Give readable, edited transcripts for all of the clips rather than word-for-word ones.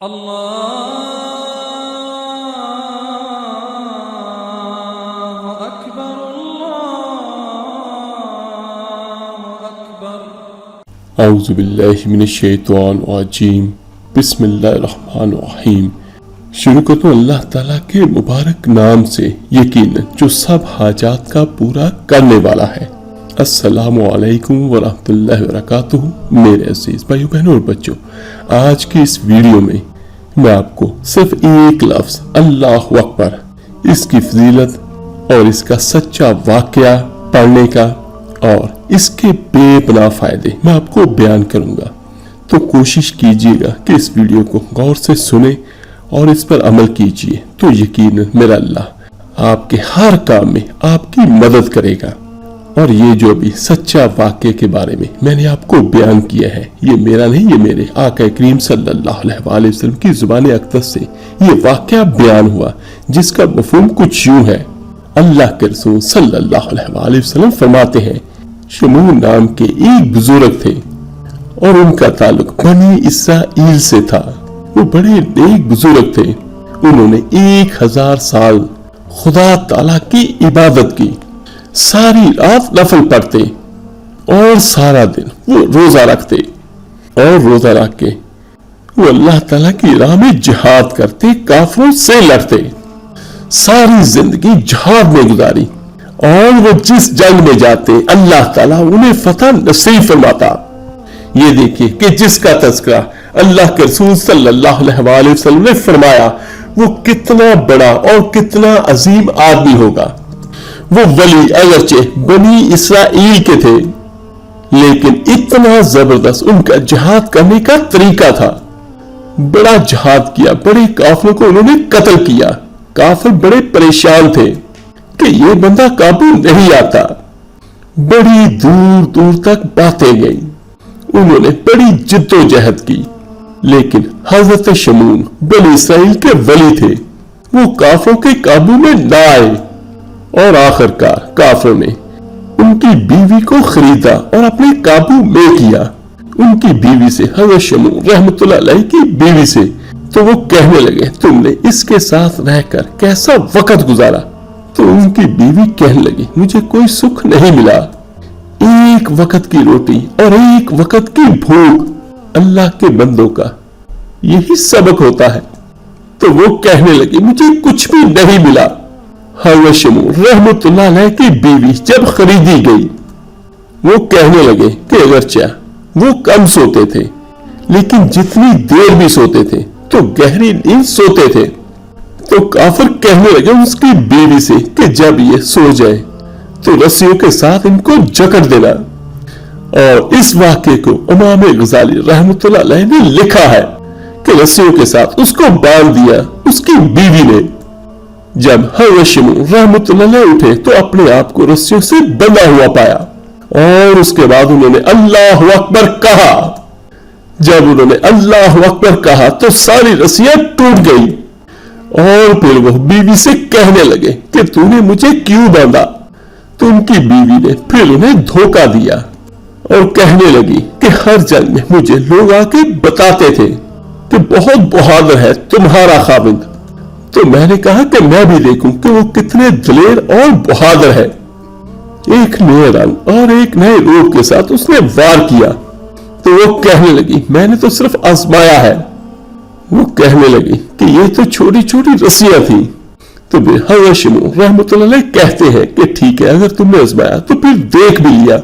اللہ اکبر اللہ اکبر۔ اعوذ باللہ من الشیطان الرجیم، بسم اللہ الرحمن الرحیم۔ شروع کرتا ہوں اللہ تعالیٰ کے مبارک نام سے، یقیناً جو سب حاجات کا پورا کرنے والا ہے۔ السلام علیکم ورحمۃ اللہ وبرکاتہ۔ میرے عزیز بھائیو بہنوں اور بچوں، آج کی اس ویڈیو میں آپ کو صرف ایک لفظ اللہ اکبر، اس کی فضیلت اور اس کا سچا واقعہ پڑھنے کا اور اس کے بے پناہ فائدے میں آپ کو بیان کروں گا۔ تو کوشش کیجیے گا کہ اس ویڈیو کو غور سے سنیں اور اس پر عمل کیجیے، تو یقیناً میرا اللہ آپ کے ہر کام میں آپ کی مدد کرے گا۔ اور یہ جو بھی سچا واقعے کے بارے میں نے آپ کو بیان کیا ہے، یہ میرا نہیں، یہ میرے آقا کریم صلی اللہ علیہ وآلہ وسلم کی زبان اقدس سے یہ واقعہ بیان ہوا، جس کا مفہوم کچھ یوں ہے۔ اللہ کے رسول صلی اللہ علیہ وآلہ وسلم فرماتے ہیں، شمون نام کے ایک بزرگ تھے اور ان کا تعلق بنی اسرائیل سے تھا۔ وہ بڑے نیک بزرگ تھے، انہوں نے 1000 سال خدا تعالیٰ کی عبادت کی، ساری رات نفل پڑھتے اور سارا دن وہ روزہ رکھتے، اور روزہ رکھ کے وہ اللہ تعالیٰ کی راہ میں جہاد کرتے، کافروں سے لڑتے، ساری زندگی جہاد میں گزاری، اور وہ جس جنگ میں جاتے اللہ تعالیٰ انہیں فتح نصیب فرماتا۔ یہ دیکھیے کہ جس کا تذکرہ اللہ کے رسول صلی اللہ علیہ وآلہ وسلم نے فرمایا، وہ کتنا بڑا اور کتنا عظیم آدمی ہوگا۔ وہ ولی اگرچہ بنی اسرائیل کے تھے، لیکن اتنا زبردست ان کا جہاد کرنے کا طریقہ تھا۔ بڑا جہاد کیا، بڑے کافروں کو انہوں نے قتل کیا، کافر بڑے پریشان تھے کہ یہ بندہ قابو نہیں آتا، بڑی دور دور تک باتیں گئیں، انہوں نے بڑی جد و جہد کی، لیکن حضرت شمون بنی اسرائیل کے ولی تھے، وہ کافروں کے قابو میں نہ آئے، اور آخر کار کافروں نے ان کی بیوی کو خریدا اور اپنے قابو میں کیا۔ ان کی بیوی سے، حضرت شمون رحمت اللہ علیہ کی بیوی سے، تو وہ کہنے لگے تم نے اس کے ساتھ رہ کر کیسا وقت گزارا؟ تو ان کی بیوی کہنے لگی مجھے کوئی سکھ نہیں ملا، ایک وقت کی روٹی اور ایک وقت کی بھوک، اللہ کے بندوں کا یہی سبق ہوتا ہے۔ تو وہ کہنے لگی مجھے کچھ بھی نہیں ملا۔ حضرت شمون رحمت اللہ علیہ کی بیوی جب خریدی گئی، وہ کہنے لگے کہ اگرچہ وہ کم سوتے تھے، لیکن جتنی دیر بھی سوتے تھے تو گہری نیند سوتے تھے، تو کافر کہنے لگے اس کی بیوی سے کہ جب یہ سو جائے تو رسیوں کے ساتھ ان کو جکڑ دینا۔ اور اس واقعے کو امام غزالی رحمت اللہ علیہ نے لکھا ہے کہ رسیوں کے ساتھ اس کو باندھ دیا اس کی بیوی نے۔ جب حضرت شمون رحمت اللہ علیہ اٹھے تو اپنے آپ کو رسیوں سے بندھا ہوا پایا، اور اس کے بعد انہوں نے اللہ اکبر کہا۔ جب انہوں نے اللہ اکبر کہا تو ساری رسیاں ٹوٹ گئی، اور پھر وہ بیوی سے کہنے لگے کہ تو نے مجھے کیوں باندھا؟ تو ان کی بیوی نے پھر انہیں دھوکہ دیا اور کہنے لگی کہ ہر جنگ میں مجھے لوگ آ کے بتاتے تھے کہ بہت بہادر ہے تمہارا خاوند، تو میں نے کہا کہ میں بھی دیکھوں کہ وہ کتنے دلیر اور بہادر ہے۔ ایک نئے رنگ اور ایک نئے روپ کے ساتھ اس نے وار کیا، تو وہ کہنے لگی میں نے تو صرف آزمایا ہے۔ وہ کہنے لگی کہ یہ تو چھوٹی چھوٹی رسیاں تھیں۔ تو حضرت شمون رحمت اللہ علیہ کہتے ہیں کہ ٹھیک ہے، اگر تم نے آزمایا تو پھر دیکھ بھی لیا۔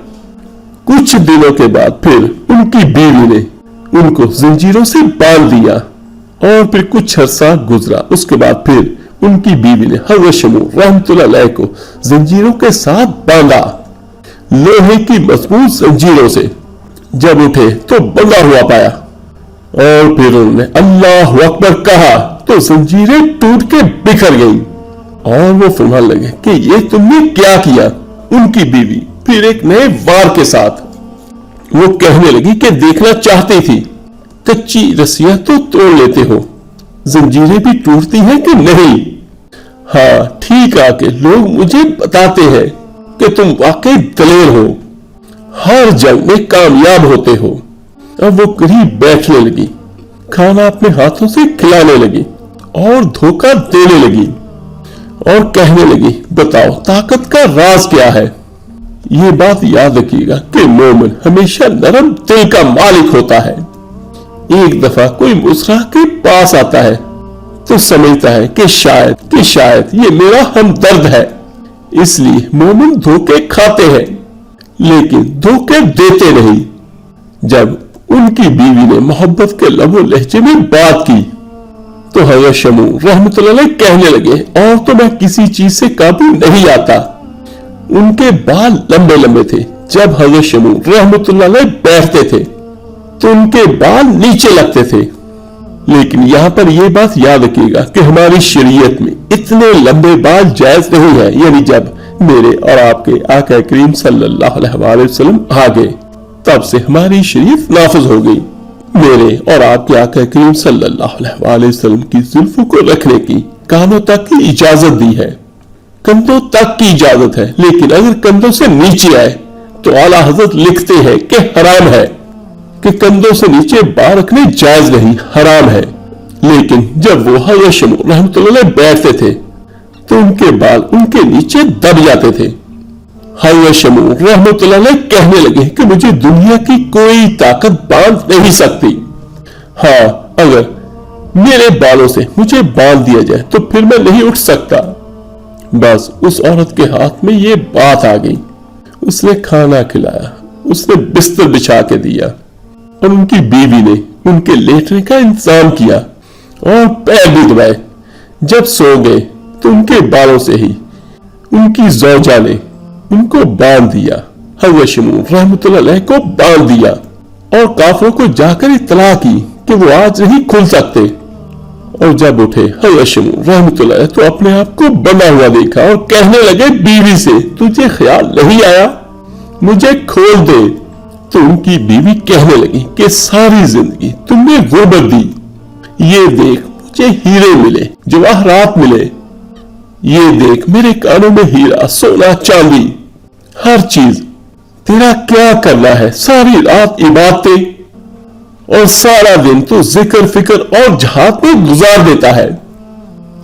کچھ دنوں کے بعد پھر ان کی بیوی نے ان کو زنجیروں سے باندھ دیا، اور پھر کچھ عرصہ گزرا، اس کے بعد پھر ان کی بیوی نے حضرت شمون رحمت اللہ علیہ کو زنجیروں کے ساتھ باندھا، لوہے کی مضبوط زنجیروں سے۔ جب اٹھے تو بندھا ہوا پایا، اور پھر انہوں نے اللہ اکبر کہا تو زنجیریں ٹوٹ کے بکھر گئیں، اور وہ فرمانے لگے کہ یہ تم نے کیا کیا؟ ان کی بیوی پھر ایک نئے وار کے ساتھ وہ کہنے لگی کہ دیکھنا چاہتی تھی کچی رسیاں تو توڑ لیتے ہو، زنجیریں بھی ٹوٹتی ہیں کہ نہیں؟ ہاں ٹھیک آ کے لوگ مجھے بتاتے ہیں کہ تم واقعی دلیر ہو، ہر جنگ میں کامیاب ہوتے ہو۔ اب وہ قریب بیٹھنے لگی کھانا اپنے ہاتھوں سے کھلانے لگی اور دھوکہ دینے لگی اور کہنے لگی بتاؤ طاقت کا راز کیا ہے۔ یہ بات یاد رکھیے گا کہ مومن ہمیشہ نرم دل کا مالک ہوتا ہے۔ ایک دفعہ کوئی مسرا کے پاس آتا ہے تو سمجھتا ہے کہ شاید یہ میرا ہمدرد ہے، اس لیے مومن دھوکے کھاتے ہیں لیکن دھوکے دیتے نہیں۔ جب ان کی بیوی نے محبت کے لب و لہجے میں بات کی تو حضرت شمعون رحمۃ اللہ علیہ کہنے لگے اور تو میں کسی چیز سے قابو نہیں آتا۔ ان کے بال لمبے لمبے تھے۔ جب حضرت شمعون رحمۃ اللہ علیہ بیٹھتے تھے تو ان کے بال نیچے لگتے تھے، لیکن یہاں پر یہ بات یاد رکھیے گا کہ ہماری شریعت میں اتنے لمبے بال جائز نہیں ہے، یعنی جب میرے اور آپ کے آقا کریم صلی اللہ علیہ وآلہ وسلم آ گئے تب سے ہماری شریعت نافذ ہو گئی۔ میرے اور آپ کے آقا کریم صلی اللہ علیہ وآلہ وسلم کی زلفوں کو رکھنے کی کانوں تک کی اجازت دی ہے، کندھوں تک کی اجازت ہے، لیکن اگر کندھوں سے نیچے آئے تو اعلیٰ حضرت لکھتے ہیں کہ حرام ہے، کہ کندھوں سے نیچے بال رکھنے جائز نہیں، حرام ہے۔ لیکن جب وہ حضرت شمعون رحمۃ اللہ علیہ بیٹھتے تھے تو ان کے بال ان کے نیچے دب جاتے تھے۔ حضرت شمعون رحمۃ اللہ علیہ کہنے لگے کہ مجھے دنیا کی کوئی طاقت باندھ نہیں سکتی، ہاں اگر میرے بالوں سے مجھے باندھ دیا جائے تو پھر میں نہیں اٹھ سکتا۔ بس اس عورت کے ہاتھ میں یہ بات آ گئی، اس نے کھانا کھلایا، اس نے بستر بچھا کے دیا اور ان کی بیوی نے ان کے لیٹنے کا انتظام کیا اور پیر بھی دبائے۔ جب سو گئے تو ان کے بالوں سے ہی ان کی زوجہ نے ان کو باندھ دیا، حضرت شمعون رحمۃ اللہ علیہ کو باندھ دیا اور کافروں کو جا کر اطلاع کی کہ وہ آج نہیں کھل سکتے۔ اور جب اٹھے حضرت شمعون رحمۃ اللہ علیہ تو اپنے آپ کو بنا ہوا دیکھا اور کہنے لگے بیوی سے تجھے خیال نہیں آیا مجھے کھول دے؟ تو ان کی بیوی کہنے لگی کہ ساری زندگی تم نے غربت دی، یہ دیکھ مجھے ہیرے ملے، جواہرات ملے، یہ دیکھ میرے کانوں میں ہیرا، سونا، چاندی، ہر چیز، تیرا کیا کرنا ہے؟ ساری رات عبادتیں اور سارا دن تو ذکر فکر اور جہاد میں گزار دیتا ہے۔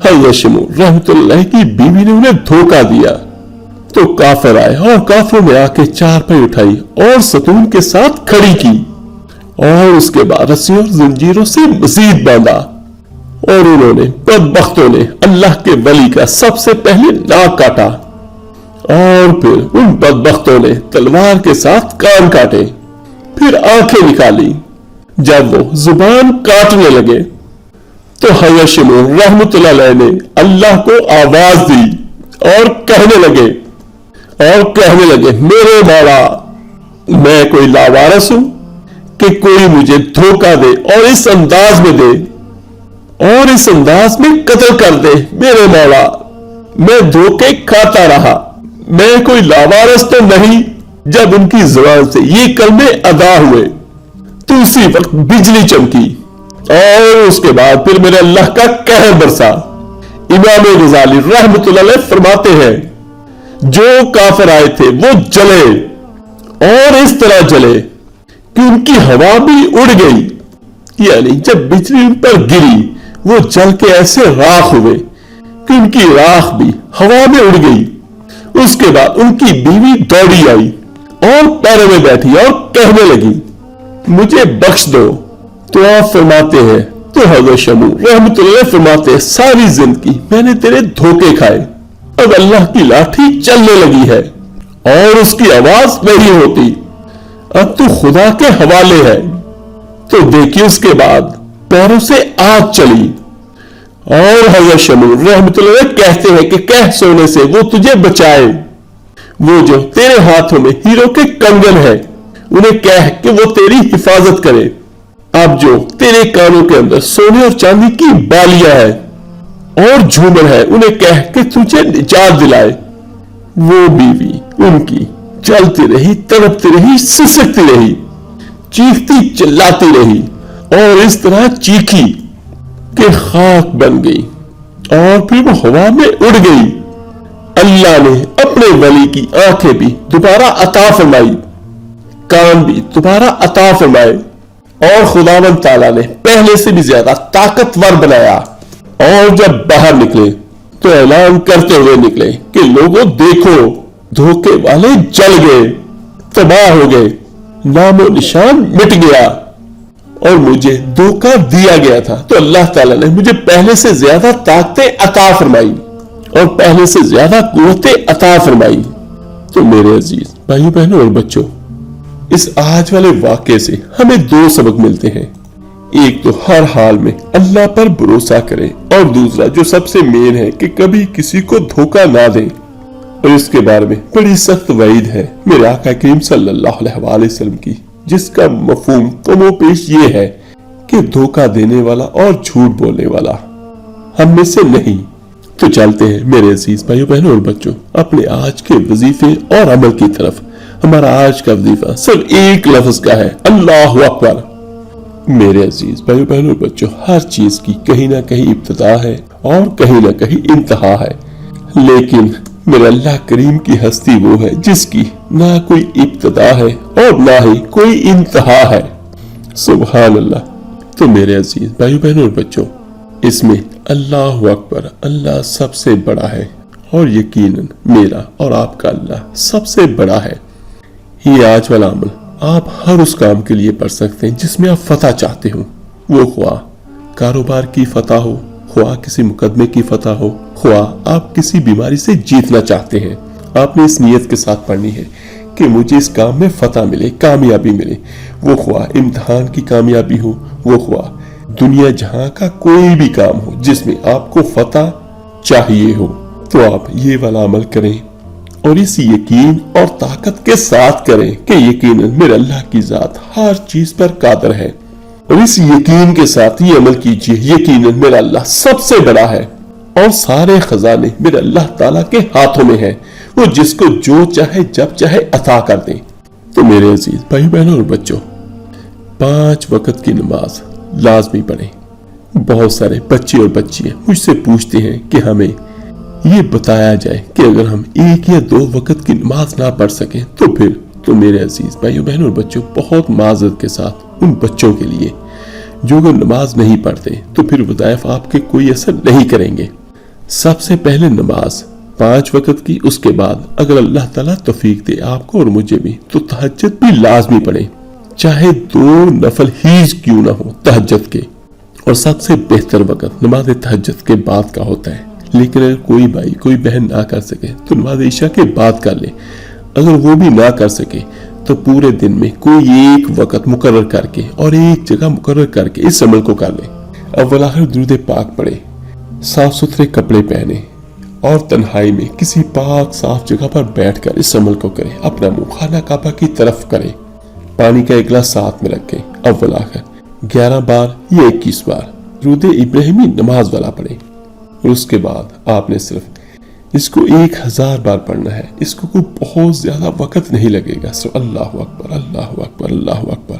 حضرت شمعون رحمۃ اللہ کی بیوی نے انہیں دھوکہ دیا تو کافر آئے اور کافروں نے آ کے چارپائی اٹھائی اور ستون کے ساتھ کھڑی کی اور اس کے بعد رسیوں اور زنجیروں سے مزید باندھا، اور انہوں نے بدبختوں نے اللہ کے ولی کا سب سے پہلے ناک کاٹا اور پھر ان بدبختوں نے تلوار کے ساتھ کان کاٹے، پھر آنکھیں نکالی۔ جب وہ زبان کاٹنے لگے تو حضرت شمعون رحمۃ اللہ علیہ نے اللہ کو آواز دی اور کہنے لگے میرے مولا میں کوئی لاوارث ہوں کہ کوئی مجھے دھوکہ دے اور اس انداز میں دے اور اس انداز میں قتل کر دے؟ میرے مولا میں دھوکے کھاتا رہا، میں کوئی لاوارث تو نہیں۔ جب ان کی زبان سے یہ کلمے ادا ہوئے تو اسی وقت بجلی چمکی اور اس کے بعد پھر میرے اللہ کا قہر برسا۔ امام غزالی رحمۃ اللہ علیہ فرماتے ہیں جو کافر آئے تھے وہ جلے اور اس طرح جلے کہ ان کی ہوا بھی اڑ گئی، یعنی جب بجلی ان پر گری وہ جل کے ایسے راکھ ہوئے کہ ان کی راکھ بھی ہوا میں اڑ گئی۔ اس کے بعد ان کی بیوی دوڑی آئی اور پیروں میں بیٹھی اور کہنے لگی مجھے بخش دو۔ تو آپ فرماتے ہیں تو حضرت شمعون رحمۃ اللہ فرماتے ہیں ساری زندگی میں نے تیرے دھوکے کھائے، اب اللہ کی لاٹھی چلنے لگی ہے اور اس کی آواز نہیں ہوتی، اب تو خدا کے حوالے ہے۔ تو دیکھیے اس کے بعد پیروں سے آگ چلی اور حضرت شمعون رحمۃ اللہ کہتے ہیں کہ کہہ سونے سے وہ تجھے بچائے، وہ جو تیرے ہاتھوں میں ہیروں کے کنگن ہے انہیں کہہ کہ وہ تیری حفاظت کرے، اب جو تیرے کانوں کے اندر سونے اور چاندی کی بالیاں ہے اور جھومر ہے انہیں کہہ کہ تجھے نجات دلائے۔ وہ بیوی ان کی جلتی رہی، تڑپتی رہی، سسکتی رہی، چیختی چلاتی رہی اور اس طرح چیخی کہ خاک بن گئی اور پھر وہ ہوا میں اڑ گئی۔ اللہ نے اپنے ولی کی آنکھیں بھی دوبارہ عطا فرمائی، کان بھی دوبارہ عطا فرمائے اور خداوند تعالیٰ نے پہلے سے بھی زیادہ طاقتور بنایا، اور جب باہر نکلے تو اعلان کرتے ہوئے نکلے کہ لوگوں دیکھو، دھوکے والے جل گئے، تباہ ہو گئے، نام و نشان مٹ گیا، اور مجھے دھوکہ دیا گیا تھا تو اللہ تعالیٰ نے مجھے پہلے سے زیادہ طاقتیں عطا فرمائی اور پہلے سے زیادہ قوتیں عطا فرمائی۔ تو میرے عزیز بھائیوں بہنوں اور بچوں، اس آج والے واقعے سے ہمیں دو سبق ملتے ہیں۔ ایک تو ہر حال میں اللہ پر بھروسہ کریں، اور دوسرا جو سب سے مین ہے کہ کبھی کسی کو دھوکہ نہ دیں، اور اس کے بارے میں بڑی سخت وعید ہے میرے آقا کریم صلی اللہ علیہ وآلہ وسلم کی، جس کا مفہوم کم و پیش یہ ہے کہ دھوکہ دینے والا اور جھوٹ بولنے والا ہم میں سے نہیں۔ تو چلتے ہیں میرے عزیز بھائیوں بہنوں اور بچوں اپنے آج کے وظیفے اور عمل کی طرف۔ ہمارا آج کا وظیفہ صرف ایک لفظ کا ہے، اللہ اکبر۔ میرے عزیز بھائیوں بہنوں اور بچوں، ہر چیز کی کہیں نہ کہیں ابتدا ہے اور کہیں نہ کہیں انتہا ہے، لیکن میرے اللہ کریم کی ہستی وہ ہے جس کی نہ کوئی ابتدا ہے اور نہ ہی کوئی انتہا ہے، سبحان اللہ۔ تو میرے عزیز بھائیوں بہنوں اور بچوں، اس میں اللہ اکبر، اللہ سب سے بڑا ہے، اور یقیناً میرا اور آپ کا اللہ سب سے بڑا ہے۔ یہ آج والا عمل آپ ہر اس کام کے لیے پڑھ سکتے ہیں جس میں آپ فتح چاہتے ہو، وہ خواہ کاروبار کی فتح ہو، خواہ کسی مقدمے کی فتح ہو، خواہ آپ کسی بیماری سے جیتنا چاہتے ہیں۔ آپ نے اس نیت کے ساتھ پڑھنی ہے کہ مجھے اس کام میں فتح ملے، کامیابی ملے، وہ خواہ امتحان کی کامیابی ہو، وہ خواہ دنیا جہاں کا کوئی بھی کام ہو جس میں آپ کو فتح چاہیے ہو، تو آپ یہ والا عمل کریں، اور اس یقین اور طاقت کے ساتھ کریں کہ یقیناً میرے اللہ کی ذات ہر چیز پر قادر ہے، اور اس یقین کے ساتھ یہ عمل کیجئے، یقیناً میرا اللہ سب سے بڑا ہے، اور سارے خزانے میرے اللہ تعالیٰ کے ہاتھوں میں ہیں، وہ جس کو جو چاہے جب چاہے عطا کر دیں۔ تو میرے عزیز بھائی بہنوں اور بچوں، 5 وقت کی نماز لازمی پڑھیں۔ بہت سارے بچے اور بچیاں مجھ سے پوچھتے ہیں کہ ہمیں یہ بتایا جائے کہ اگر ہم 1 یا 2 وقت کی نماز نہ پڑھ سکیں تو پھر۔ تو میرے عزیز بھائیوں بہنوں اور بچوں، بہت معذرت کے ساتھ ان بچوں کے لیے جو اگر نماز نہیں پڑھتے تو پھر وظائف آپ کے کوئی اثر نہیں کریں گے۔ سب سے پہلے نماز 5 وقت کی، اس کے بعد اگر اللہ تعالیٰ توفیق دے آپ کو اور مجھے بھی تو تہجد بھی لازمی پڑھیں، چاہے 2 نفل ہی کیوں نہ ہو تہجد کے۔ اور سب سے بہتر وقت نماز تہجد کے بعد کا ہوتا ہے، لیکن اگر کوئی بھائی کوئی بہن نہ کر سکے تو نماز عشاء کے بعد کر لے، اگر وہ بھی نہ کر سکے تو پورے دن میں کوئی ایک وقت مقرر کر کے اور ایک جگہ مقرر کر کے اس عمل کو کر لے۔ اول آخر درود پاک پڑھے، صاف ستھرے کپڑے پہنے، اور تنہائی میں کسی پاک صاف جگہ پر بیٹھ کر اس عمل کو کرے، اپنا منہ خانہ کعبہ کی طرف کرے، پانی کا ایک گلاس ساتھ میں رکھے، اول آخر 11 بار یا 21 بار درود ابراہیمی نماز والا پڑھے، اور اس کے بعد آپ نے صرف اس کو 1000 بار پڑھنا ہے۔ اس کو کوئی بہت زیادہ وقت نہیں لگے گا، صرف اللہ اکبر اللہ اکبر اللہ اکبر،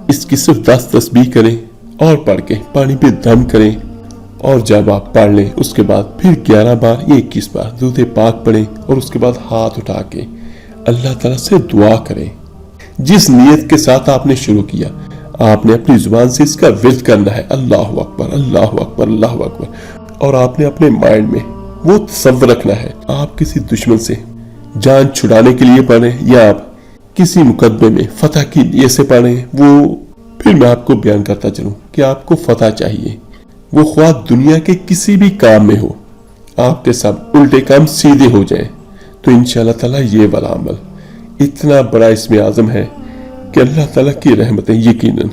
اس کی صرف 10 تسبیح کریں اور پڑھ کے پانی پہ دم کریں، اور جب آپ پڑھ لیں اس کے بعد پھر 11 بار یا 21 بار درود پاک پڑھیں، اور اس کے بعد ہاتھ اٹھا کے اللہ تعالیٰ سے دعا کریں۔ جس نیت کے ساتھ آپ نے شروع کیا، آپ نے اپنی زبان سے اس کا ورد کرنا ہے، اللہ اکبر اللہ اکبر اللہ اکبر، اور آپ نے اپنے مائنڈ میں وہ تصور رکھنا ہے آپ کسی دشمن سے جان چھڑانے کے لیے پڑھیں یا آپ کسی مقدمے میں فتح کی نیت سے پڑھیں، وہ پھر میں آپ کو بیان کرتا چلوں کہ آپ کو فتح چاہیے، وہ خواہ دنیا کے کسی بھی کام میں ہو، آپ کے سب الٹے کام سیدھے ہو جائیں، تو انشاءاللہ تعالیٰ یہ والا عمل اتنا بڑا اسم اعظم ہے کہ اللہ تعالیٰ کی رحمتیں یقیناً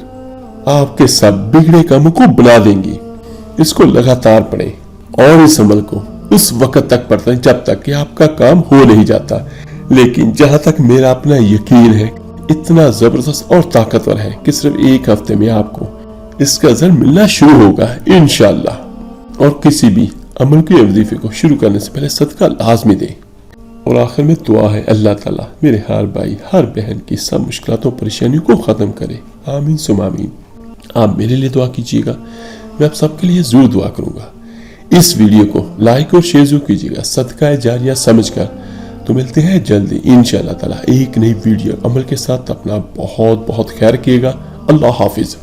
آپ کے سب بگڑے کاموں کو بنا دیں گی۔ اس کو لگاتار پڑھیں، اور اس عمل کو اس وقت تک پڑھتے ہیں جب تک کہ آپ کا کام ہو نہیں جاتا، لیکن جہاں تک میرا اپنا یقین ہے اتنا زبردست اور طاقتور ہے کہ صرف 1 ہفتے میں آپ کو اس کا اثر ملنا شروع ہوگا انشاءاللہ۔ اور کسی بھی عمل کے وظیفے کو شروع کرنے سے پہلے صدقہ لازمی دیں۔ اور آخر میں دعا ہے اللہ تعالیٰ میرے ہر بھائی ہر بہن کی سب مشکلاتوں پریشانیوں کو ختم کرے، آمین ثم آمین۔ آپ میرے لیے دعا کیجیے گا، میں آپ سب کے لیے ضرور دعا کروں گا۔ اس ویڈیو کو لائک اور شیئر ضرور کیجیے گا صدقہ جاریہ سمجھ کر۔ تو ملتے ہیں جلدی انشاءاللہ تعالیٰ ایک نئی ویڈیو عمل کے ساتھ۔ اپنا بہت بہت خیال رکھیے گا، اللہ حافظ۔